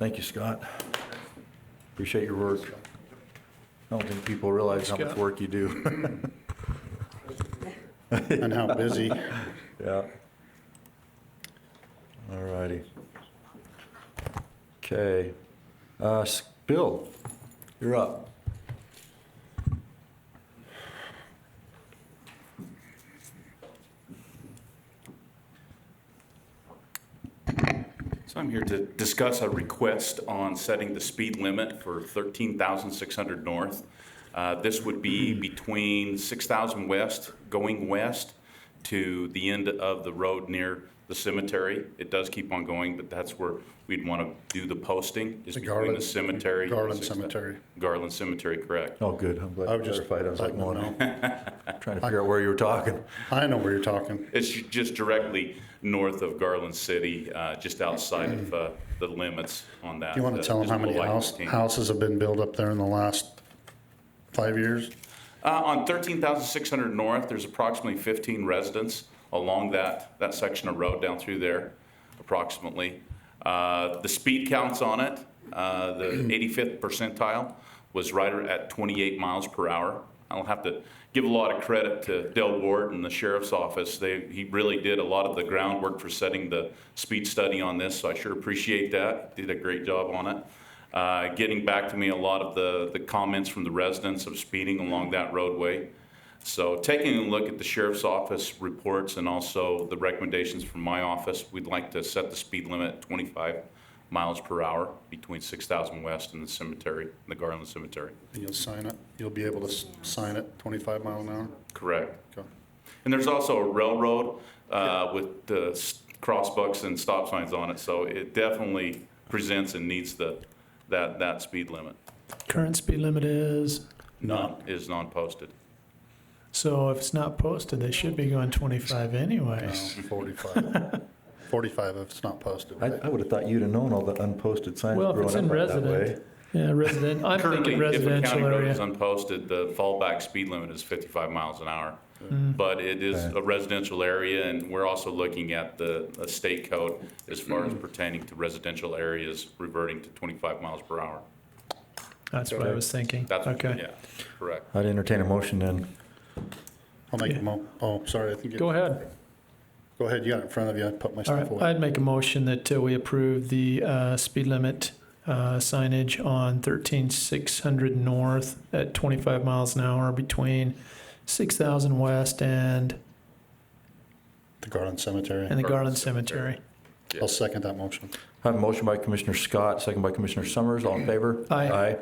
Thank you, Scott. Appreciate your work. I don't think people realize how much Scott. work you do. And how busy. Yeah. All righty. Okay. Bill, you're up. So I'm here to discuss a request on setting the speed limit for 13,600 north. This would be between 6,000 west, going west to the end of the road near the cemetery. It does keep on going, but that's where we'd want to do the posting, is The between Garland- the cemetery. and Garland 6,000. Cemetery. Garland Cemetery, correct. Oh, good. I'm glad I you would just clarified. I was like, let them well, trying to figure out where you were talking. I know where you're talking. It's just directly north of Garland City, just outside of the limits on that. Do you want to tell them how many houses have been built up there in the last 5 years? On 13,600 north, there's approximately 15 residents along that section of road down through there, approximately. The speed counts on it, the 85th percentile was right at 28 miles per hour. I'll have to give a lot of credit to Del Ward and the sheriff's office. He really did a lot of the groundwork for setting the speed study on this, so I sure appreciate that. Did a great job on it. Getting back to me a lot of the comments from the residents of speeding along that roadway. So taking a look at the sheriff's office reports and also the recommendations from my office, we'd like to set the speed limit at 25 miles per hour between 6,000 west and the cemetery, the Garland Cemetery. And you'll sign it? You'll be able to sign it 25 miles an hour? Correct. Okay. And there's also a railroad with the crossbucks and stop signs on it, so it definitely presents and needs that speed limit. Current speed limit is, Is non-posted. so if it's not posted, they should be going 25 anyways. 45. 45 if it's not posted. I would have thought you'd have known all the unposted signs Well, if growing it's up in right that way. resident, yeah, resident, I'm Currently, thinking if a residential county road is area. unposted, the fallback speed limit is 55 miles an hour. Mm. But it is Okay. a residential area, and we're also looking at the state code as far as pertaining to residential areas reverting to 25 miles per hour. That's what I was thinking. That's, Okay, yeah, correct. I'd entertain a motion then. I'll make Yeah. oh, sorry. I think go ahead. Go ahead. You got it in front of you. I put my All stuff right, away. I'd make a motion that we approve the speed limit signage on 13,600 north at 25 miles an hour between 6,000 west and The Garland Cemetery. the Garland Cemetery. I'll second that motion. I have a motion by Commissioner Scott, second by Commissioner Summers. All in favor? Aye. Aye.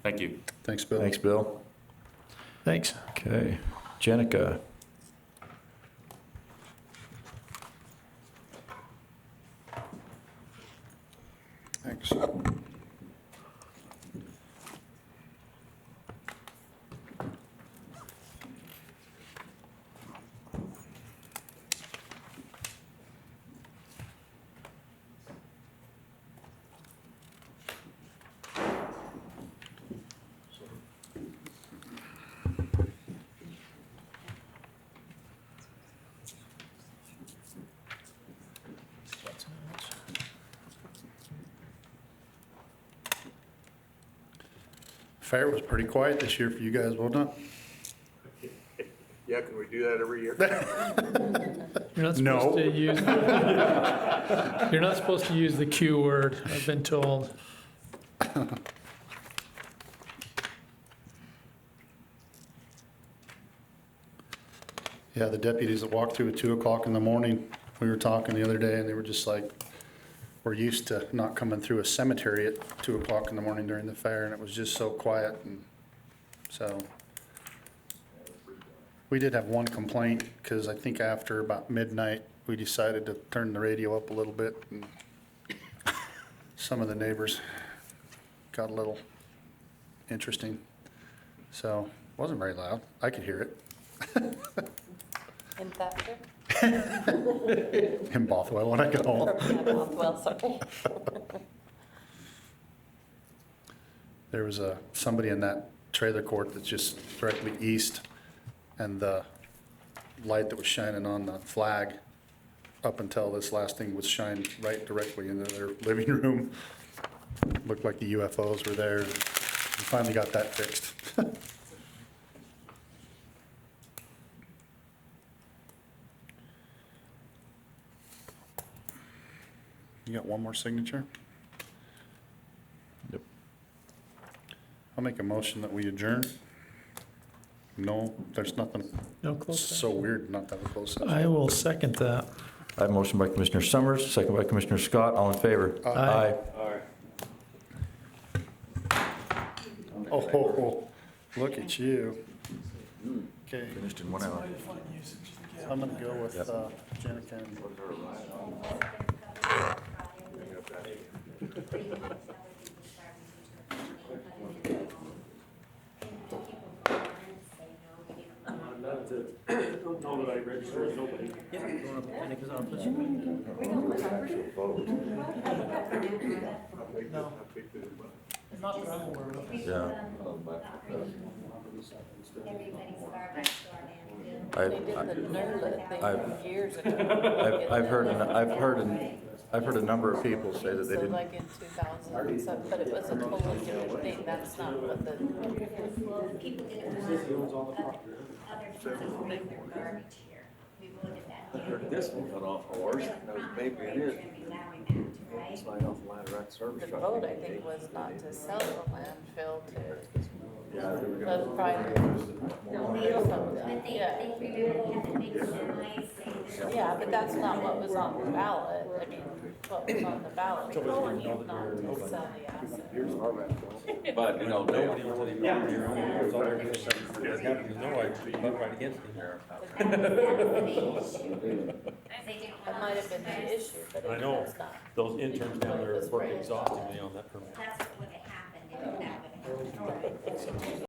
Thank you. Thanks, Bill. Thanks, Bill. Thanks. Okay. Jenica. Thanks. Fair was pretty quiet this year for you guys, wasn't it? Yeah, can we do that every year? You're not No. supposed to use, you're not supposed to use the Q word, I've been told. Yeah, the deputies that walked through at 2 o'clock in the morning, we were talking the other day, and they were just like, we're used to not coming through a cemetery at 2 o'clock in the morning during the fair, and it was just so quiet, and so. We did have one complaint, because I think after about midnight, we decided to turn the radio up a little bit, and some of the neighbors got a little interesting. So, wasn't very loud. I could hear it. In Thatcher? In Bothwell when I got home. Well, sorry. There was somebody in that trailer court that's just directly east, and the light that was shining on the flag up until this last thing was shined right directly into their living room. Looked like the UFOs were there. We finally got that fixed. You got one more signature? Yep. I'll make a motion that we adjourn. No, there's nothing No close so weird not to have a closed session. I will second that. I have a motion by Commissioner Summers, second by Commissioner Scott. All in favor? Aye. Oh, look at you. Okay, Finished in 1 hour. I'm gonna go with Janet Kennedy. Know that I registered as nobody. Yeah, going up to Nick's office. Yeah. I've heard a number of people say that they So didn't. like in 2000, so, but it was a totally different thing, that's not what the. People This one got off a horse, that was maybe it is. Slide off the ladder at service The truck. vote, I think, was not to sell the landfill to, Yeah, they were the gonna. private. Yeah. Yeah, but that's not what was on the ballot, I mean, what was on the ballot, was not to sell the asset. But, you know, Nobody until they brought me around, it was all there. No, I voted right against him. That might have been the issue, but I it know, was not. those interns down there worked exhaustively on that permit. That's what happened, that would happen.